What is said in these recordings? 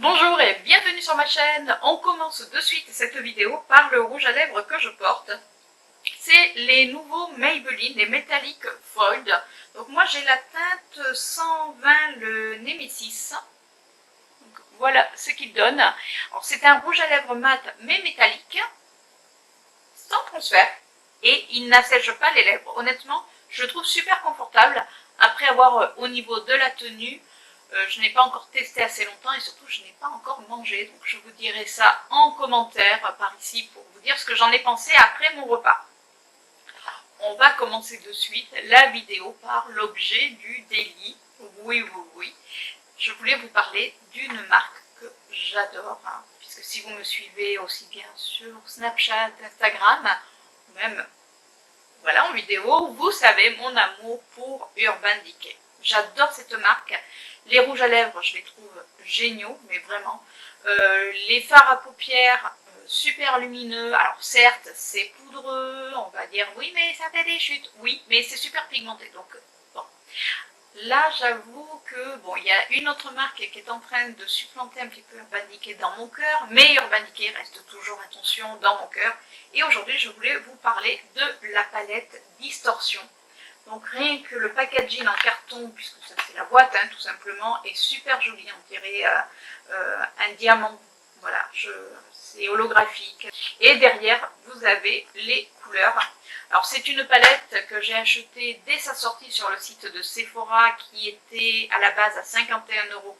Bonjour et bienvenue sur ma chaîne. On commence de suite cette vidéo par le rouge à lèvres que je porte. C'est les nouveaux Maybelline, les Metallic Fold. Donc moi j'ai la teinte 120, le Nemesis. Donc, voilà ce qu'il donne. Alors c'est un rouge à lèvres mat mais métallique, sans transfert. Et il n'assèche pas les lèvres. Honnêtement, je le trouve super confortable. Après avoir au niveau de la tenue, je n'ai pas encore testé assez longtemps et surtout je n'ai pas encore mangé. Donc je vous dirai ça en commentaire par ici pour vous dire ce que j'en ai pensé après mon repas. On va commencer de suite la vidéo par l'objet du daily. Oui. Je voulais vous parler d'une marque que j'adore. Puisque si vous me suivez aussi bien sur Snapchat, Instagram, ou même voilà, en vidéo, vous savez mon amour pour Urban Decay. J'adore cette marque. Les rouges à lèvres, je les trouve géniaux, mais vraiment. Les fards à paupières, super lumineux. Alors certes, c'est poudreux, on va dire oui, mais ça fait des chutes. Oui, mais c'est super pigmenté. Donc bon. Là, j'avoue que bon, il y a une autre marque qui est en train de supplanter un petit peu Urban Decay dans mon cœur, mais Urban Decay reste toujours, attention, dans mon cœur. Et aujourd'hui, je voulais vous parler de la palette Distortion. Donc rien que le packaging en carton, puisque ça c'est la boîte tout simplement, est super joli, on dirait un diamant. Voilà, c'est holographique. Et derrière, vous avez les couleurs. Alors c'est une palette que j'ai achetée dès sa sortie sur le site de Sephora, qui était à la base à 51,50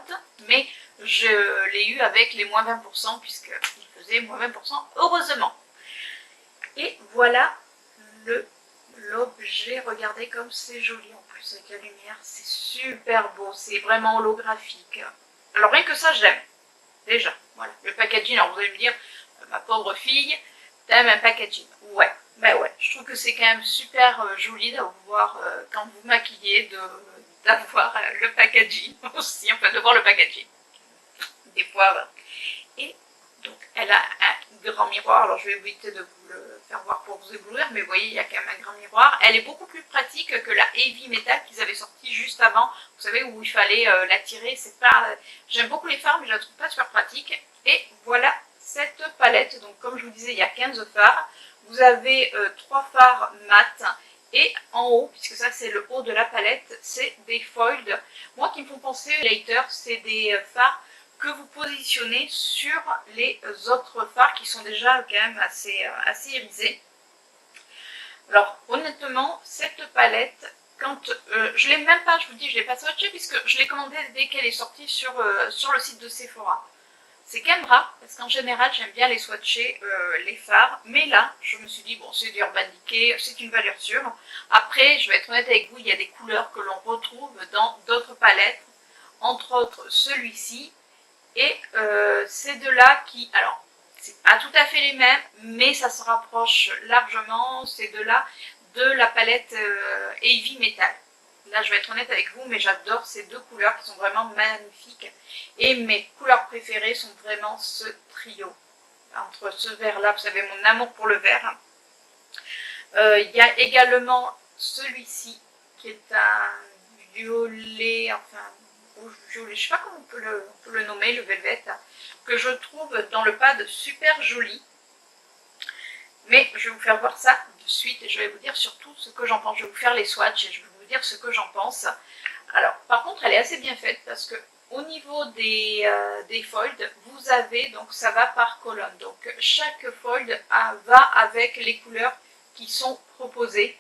€, mais je l'ai eu avec les moins 20%, puisqu'il faisait moins 20%, heureusement. Et voilà l'objet, regardez comme c'est joli en plus avec la lumière, c'est super beau, c'est vraiment holographique. Alors rien que ça j'aime, déjà, voilà. Le packaging, alors vous allez me dire, ma pauvre fille, t'aimes un packaging? Ouais, bah ouais, je trouve que c'est quand même super joli d'avoir, quand vous maquillez, d'avoir le packaging aussi, enfin de voir le packaging, des fois. Et donc elle a un grand miroir, alors je vais éviter de vous le faire voir pour vous éblouir, mais vous voyez il y a quand même un grand miroir. Elle est beaucoup plus pratique que la Heavy Metal qu'ils avaient sorti juste avant, vous savez, où il fallait la tirer. C'est pas, j'aime beaucoup les fards mais je la trouve pas super pratique. Et voilà cette palette. Donc comme je vous disais, il y a 15 fards, vous avez 3 fards mat. Et en haut, puisque ça c'est le haut de la palette, c'est des foils. Moi qui me font penser later, c'est des fards que vous positionnez sur les autres fards qui sont déjà quand même assez irisés. Alors honnêtement, cette palette, quand je l'ai même pas, je vous dis, je l'ai pas swatché puisque je l'ai commandée dès qu'elle est sortie sur le site de Sephora. C'est quand même rare, parce qu'en général, j'aime bien les swatcher, les fards. Mais là, je me suis dit, bon, c'est du Urban Decay, c'est une valeur sûre. Après, je vais être honnête avec vous, il y a des couleurs que l'on retrouve dans d'autres palettes. Entre autres, celui-ci. Et ces deux-là qui, alors, c'est pas tout à fait les mêmes, mais ça se rapproche largement, ces deux-là, de la palette Heavy Metal. Là, je vais être honnête avec vous, mais j'adore ces deux couleurs qui sont vraiment magnifiques. Et mes couleurs préférées sont vraiment ce trio. Entre ce vert-là, vous savez, mon amour pour le vert. Il y a également celui-ci, qui est un violet, enfin, rouge violet, je ne sais pas comment on peut le nommer, le velvet, que je trouve dans le pad super joli. Mais je vais vous faire voir ça de suite et je vais vous dire surtout ce que j'en pense. Je vais vous faire les swatchs et je vais vous dire ce que j'en pense. Alors, par contre, elle est assez bien faite parce que au niveau des folds, vous avez, donc ça va par colonne. Donc, chaque fold va avec les couleurs qui sont proposées.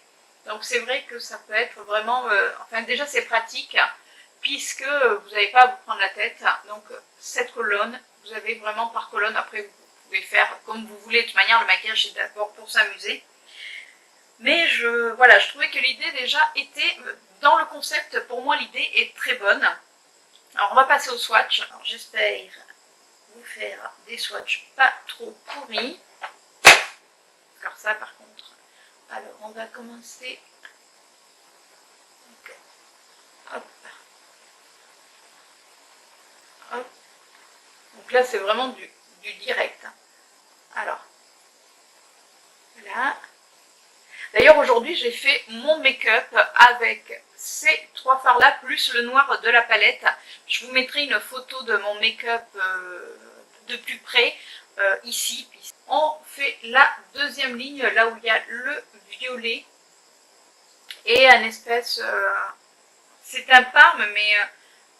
Donc, c'est vrai que ça peut être vraiment, enfin déjà c'est pratique puisque vous n'avez pas à vous prendre la tête. Donc, cette colonne, vous avez vraiment par colonne. Après, vous pouvez faire comme vous voulez. De toute manière, le maquillage c'est d'abord pour s'amuser. Mais voilà, je trouvais que l'idée déjà était, dans le concept, pour moi l'idée est très bonne. Alors on va passer au swatch. J'espère vous faire des swatchs pas trop pourris. Alors ça par contre. Alors on va commencer. Okay. Hop. Hop. Donc là c'est vraiment du direct. Alors, voilà. D'ailleurs aujourd'hui j'ai fait mon make-up avec ces 3 fards là plus le noir de la palette. Je vous mettrai une photo de mon make-up de plus près ici. On fait la deuxième ligne là où il y a le violet et un espèce c'est un parme mais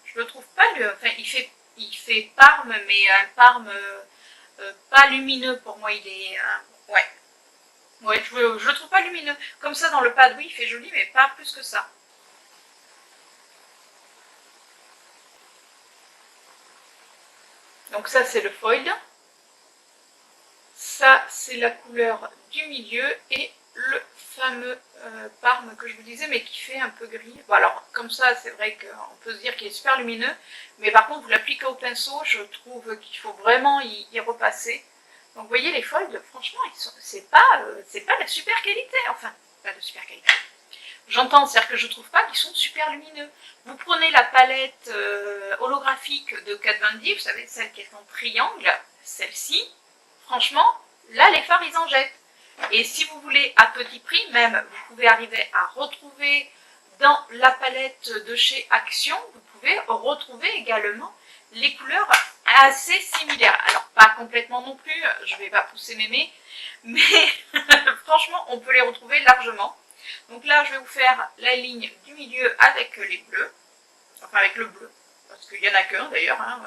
je le trouve pas enfin il fait parme mais un parme pas lumineux pour moi. Il est ouais je le trouve pas lumineux comme ça dans le pad. Oui, il fait joli mais pas plus que ça. Donc ça c'est le foil, ça c'est la couleur du milieu et le fameux parme que je vous disais mais qui fait un peu gris. Bon alors comme ça c'est vrai qu'on peut se dire qu'il est super lumineux, mais par contre vous l'appliquez au pinceau, je trouve qu'il faut vraiment y repasser. Donc vous voyez les foils, franchement c'est pas la super qualité, enfin pas de super qualité. J'entends, c'est-à-dire que je trouve pas qu'ils sont super lumineux. Vous prenez la palette holographique de Kat Von D, vous savez, celle qui est en triangle, celle-ci, franchement, là les fards ils en jettent. Et si vous voulez à petit prix, même, vous pouvez arriver à retrouver dans la palette de chez Action, vous pouvez retrouver également les couleurs assez similaires. Alors pas complètement non plus, je vais pas pousser mémé, mais franchement on peut les retrouver largement. Donc là, je vais vous faire la ligne du milieu avec les bleus, enfin avec le bleu, parce qu'il n'y en a qu'un d'ailleurs, hein.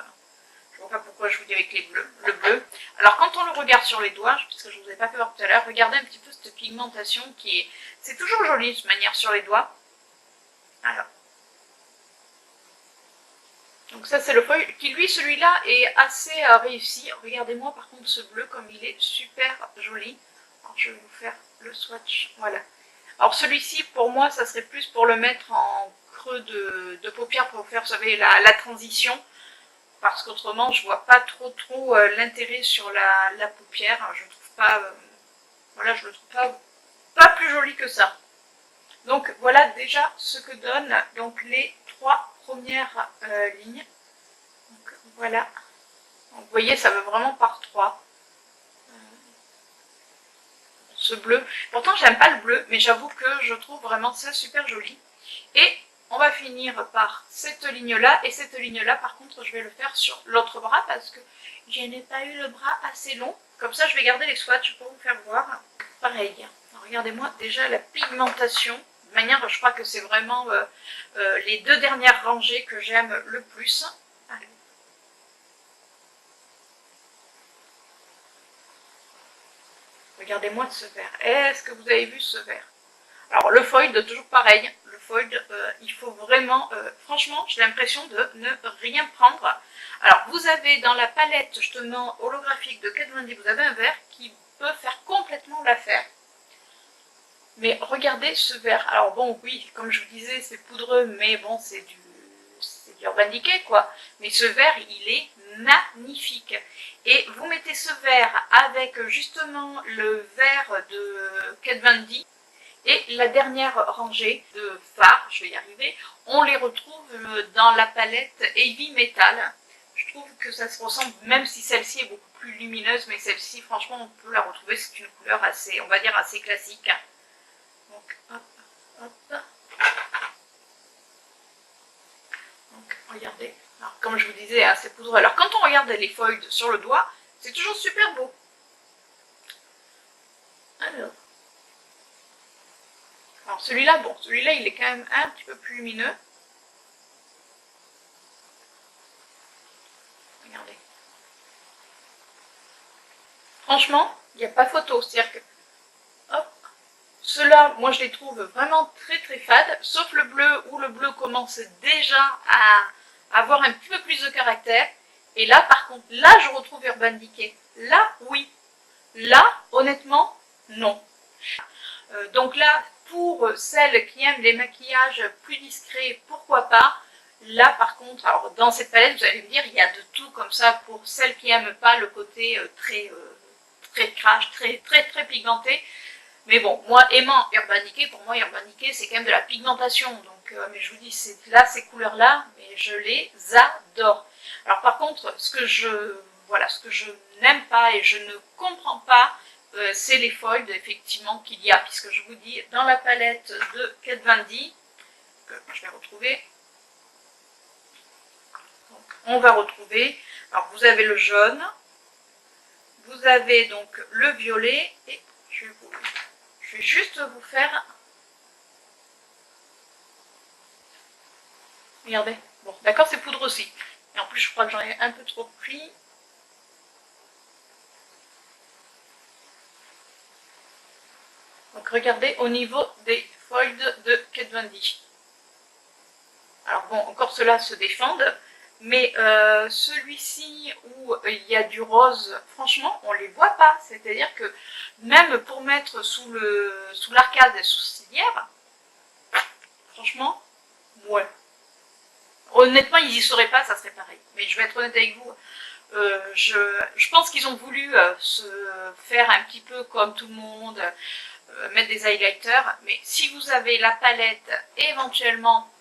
Je ne vois pas pourquoi je vous dis avec les bleus, le bleu. Alors quand on le regarde sur les doigts, puisque je ne vous ai pas fait voir tout à l'heure, regardez un petit peu cette pigmentation qui est... C'est toujours joli de cette manière sur les doigts. Alors. Donc ça c'est le foil, qui lui, celui-là, est assez réussi. Regardez-moi par contre ce bleu comme il est super joli. Alors je vais vous faire le swatch, voilà. Alors celui-ci, pour moi, ça serait plus pour le mettre en creux de paupière pour faire, vous savez, la transition. Parce qu'autrement, je vois pas trop l'intérêt sur la paupière. Je trouve pas, voilà, je le trouve pas plus joli que ça. Donc voilà déjà ce que donnent donc les 3 premières lignes. Donc voilà. Donc, vous voyez, ça va vraiment par 3. Ce bleu. Pourtant, j'aime pas le bleu, mais j'avoue que je trouve vraiment ça super joli. Et on va finir par cette ligne-là. Et cette ligne-là, par contre, je vais le faire sur l'autre bras parce que je n'ai pas eu le bras assez long. Comme ça, je vais garder les swatchs pour vous faire voir. Pareil. Regardez-moi déjà la pigmentation. De manière, je crois que c'est vraiment les 2 dernières rangées que j'aime le plus. Allez. Regardez-moi ce vert. Est-ce que vous avez vu ce vert? Alors le foil, toujours pareil. Le foil, il faut vraiment... franchement, j'ai l'impression de ne rien prendre. Alors vous avez dans la palette justement holographique de Kat Von D, vous avez un vert qui peut faire complètement l'affaire. Mais regardez ce vert. Alors bon, oui, comme je vous disais, c'est poudreux, mais bon, c'est du Urban Decay, quoi. Mais ce vert, il est magnifique. Et vous mettez ce vert avec justement le vert de Kat Von D et la dernière rangée de fards, je vais y arriver, on les retrouve dans la palette Heavy Metal. Je trouve que ça se ressemble, même si celle-ci est beaucoup plus lumineuse, mais celle-ci, franchement, on peut la retrouver, c'est une couleur assez, on va dire, assez classique. Donc, hop, hop. Donc, regardez. Alors, comme je vous disais, hein, c'est poudreux. Alors, quand on regarde les foils sur le doigt, c'est toujours super beau. Alors celui-là, bon, celui-là, il est quand même un petit peu plus lumineux. Regardez. Franchement, il n'y a pas photo. C'est-à-dire que, hop, ceux-là, moi je les trouve vraiment très fades, sauf le bleu, où le bleu commence déjà à avoir un petit peu plus de caractère. Et là, par contre, là, je retrouve Urban Decay. Là, oui. Là, honnêtement, non. Donc là, pour celles qui aiment les maquillages plus discrets, pourquoi pas. Là, par contre, alors dans cette palette, vous allez me dire, il y a de tout comme ça pour celles qui n'aiment pas le côté très crash, très pigmenté. Mais bon, moi, aimant Urban Decay, pour moi, Urban Decay, c'est quand même de la pigmentation. Donc, mais je vous dis, là, ces couleurs-là, mais je les adore. Alors, par contre, ce que je n'aime pas et je ne comprends pas, c'est les foils, effectivement, qu'il y a. Puisque je vous dis, dans la palette de Kat Von D, je vais retrouver. Donc, on va retrouver, alors vous avez le jaune, vous avez donc le violet, et je vais juste vous faire, regardez, bon d'accord c'est poudre aussi, et en plus je crois que j'en ai un peu trop pris. Donc regardez au niveau des foils de Kat Von D. Alors bon, encore ceux-là se défendent, mais celui-ci où il y a du rose, franchement, on ne les voit pas. C'est-à-dire que même pour mettre sous l'arcade et sous cilière, franchement, ouais. Honnêtement, ils n'y seraient pas, ça serait pareil. Mais je vais être honnête avec vous, je pense qu'ils ont voulu se faire un petit peu comme tout le monde, mettre des highlighters, mais si vous avez la palette éventuellement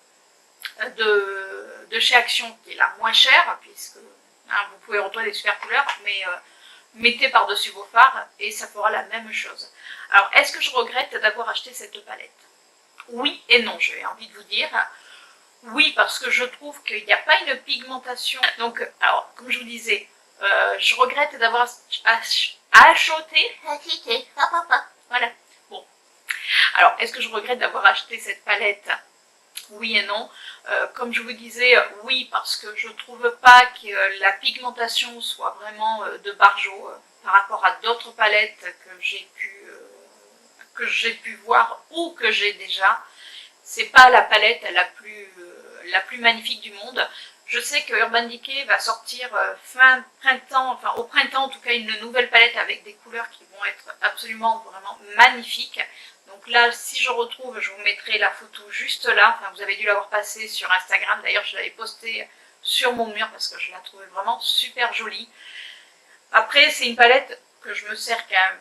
de chez Action qui est la moins chère, puisque vous pouvez retrouver des super couleurs, mais mettez par-dessus vos fards et ça fera la même chose. Alors, est-ce que je regrette d'avoir acheté cette palette? Oui et non, j'ai envie de vous dire. Oui, parce que je trouve qu'il n'y a pas une pigmentation. Donc, alors, comme je vous disais, je regrette d'avoir acheté. Voilà. Bon. Alors, est-ce que je regrette d'avoir acheté cette palette? Oui et non. Comme je vous disais, oui, parce que je trouve pas que la pigmentation soit vraiment de barjo par rapport à d'autres palettes que j'ai pu voir ou que j'ai déjà. C'est pas la palette la plus magnifique du monde. Je sais que Urban Decay va sortir fin printemps, enfin au printemps en tout cas, une nouvelle palette avec des couleurs qui vont être absolument vraiment magnifiques. Donc là, si je retrouve, je vous mettrai la photo juste là. Enfin, vous avez dû l'avoir passée sur Instagram. D'ailleurs, je l'avais postée sur mon mur parce que je la trouvais vraiment super jolie. Après, c'est une palette que je me sers quand même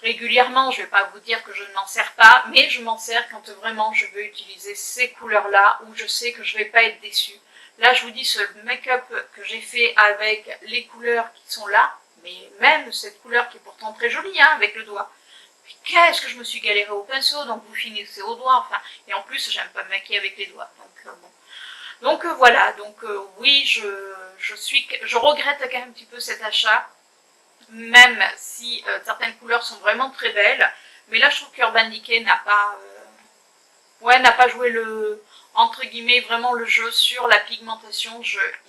régulièrement. Je ne vais pas vous dire que je ne m'en sers pas, mais je m'en sers quand vraiment je veux utiliser ces couleurs-là où je sais que je ne vais pas être déçue. Là, je vous dis, ce make-up que j'ai fait avec les couleurs qui sont là, mais même cette couleur qui est pourtant très jolie, hein, avec le doigt. Qu'est-ce que je me suis galérée au pinceau, donc vous finissez au doigt, enfin, et en plus j'aime pas me maquiller avec les doigts, donc bon. Donc voilà, donc oui, je regrette quand même un petit peu cet achat, même si certaines couleurs sont vraiment très belles, mais là je trouve qu'Urban Decay n'a pas joué le, entre guillemets, vraiment le jeu sur la pigmentation.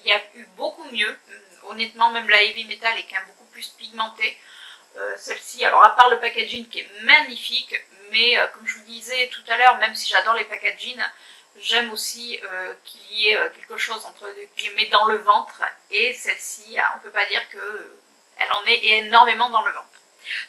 Il y a eu beaucoup mieux, honnêtement, même la Heavy Metal est quand même beaucoup plus pigmentée. Celle-ci, alors à part le packaging qui est magnifique, mais comme je vous disais tout à l'heure, même si j'adore les packaging, j'aime aussi qu'il y ait quelque chose entre guillemets dans le ventre, et celle-ci, on ne peut pas dire qu'elle en est énormément dans le ventre.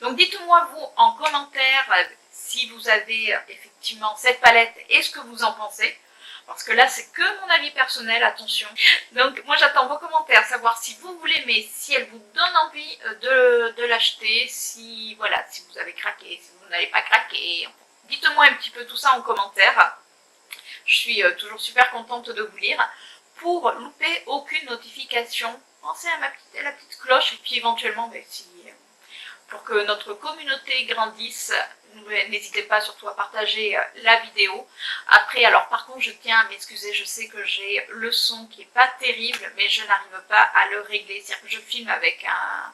Donc dites-moi vous en commentaire si vous avez effectivement cette palette et ce que vous en pensez. Parce que là, c'est que mon avis personnel, attention. Donc, moi, j'attends vos commentaires, savoir si vous voulez, mais si elle vous donne envie de l'acheter, si, voilà, si vous avez craqué, si vous n'avez pas craqué. Dites-moi un petit peu tout ça en commentaire. Je suis toujours super contente de vous lire. Pour louper aucune notification, pensez à la petite cloche, et puis éventuellement, pour que notre communauté grandisse, n'hésitez pas surtout à partager la vidéo. Après, alors par contre, je tiens à m'excuser, je sais que j'ai le son qui n'est pas terrible, mais je n'arrive pas à le régler. C'est-à-dire que je filme avec un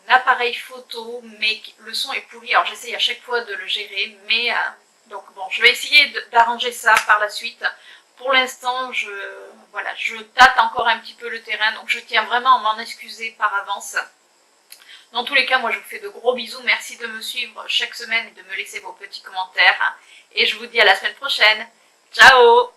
appareil photo, mais le son est pourri. Alors j'essaye à chaque fois de le gérer, mais donc bon, je vais essayer d'arranger ça par la suite. Pour l'instant, voilà, je tâte encore un petit peu le terrain, donc je tiens vraiment à m'en excuser par avance. Dans tous les cas, moi je vous fais de gros bisous, merci de me suivre chaque semaine et de me laisser vos petits commentaires. Et je vous dis à la semaine prochaine. Ciao!